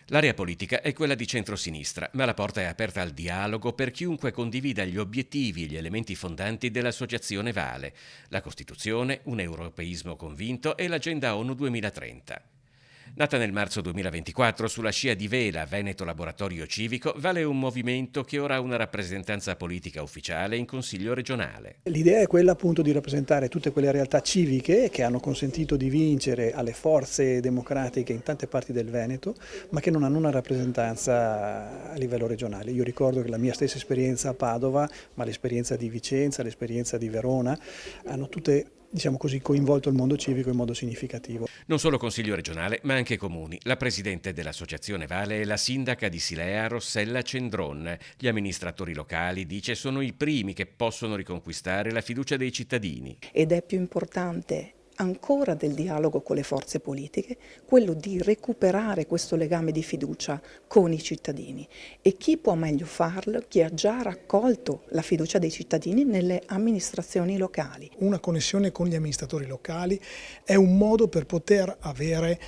L'area politica è quella di centrosinistra, ma la porta è aperta al dialogo per chiunque condivida gli obiettivi e gli elementi fondanti dell'Associazione Vale, la Costituzione, un europeismo convinto e l'Agenda ONU 2030. Nata nel marzo 2024 sulla scia di Vela, Veneto Laboratorio Civico, Vale è un movimento che ora ha una rappresentanza politica ufficiale in Consiglio regionale. L'idea è quella appunto di rappresentare tutte quelle realtà civiche che hanno consentito di vincere alle forze democratiche in tante parti del Veneto, ma che non hanno una rappresentanza a livello regionale. Io ricordo che la mia stessa esperienza a Padova, ma l'esperienza di Vicenza, l'esperienza di Verona, hanno tutte, diciamo così, coinvolto il mondo civico in modo significativo. Non solo Consiglio regionale, ma anche comuni. La presidente dell'Associazione Vale è la sindaca di Silea, Rossella Cendron. Gli amministratori locali, dice, sono i primi che possono riconquistare la fiducia dei cittadini. Ed è più importante ancora del dialogo con le forze politiche, quello di recuperare questo legame di fiducia con i cittadini. E chi può meglio farlo? Chi ha già raccolto la fiducia dei cittadini nelle amministrazioni locali. Una connessione con gli amministratori locali è un modo per poter avere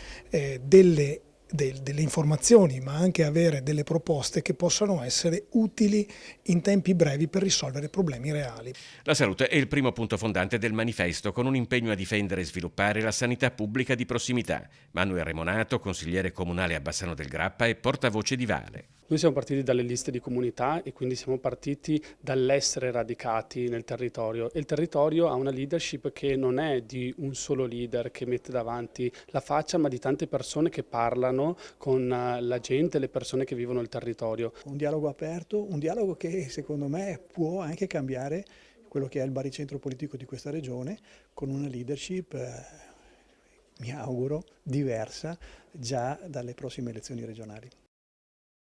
delle informazioni, ma anche avere delle proposte che possano essere utili in tempi brevi per risolvere problemi reali. La salute è il primo punto fondante del manifesto, con un impegno a difendere e sviluppare la sanità pubblica di prossimità. Manuel Remonato, consigliere comunale a Bassano del Grappa e portavoce di Vale. Noi siamo partiti dalle liste di comunità e quindi siamo partiti dall'essere radicati nel territorio. E il territorio ha una leadership che non è di un solo leader che mette davanti la faccia, ma di tante persone che parlano con la gente, le persone che vivono il territorio. Un dialogo aperto, un dialogo che secondo me può anche cambiare quello che è il baricentro politico di questa regione, con una leadership, mi auguro, diversa già dalle prossime elezioni regionali.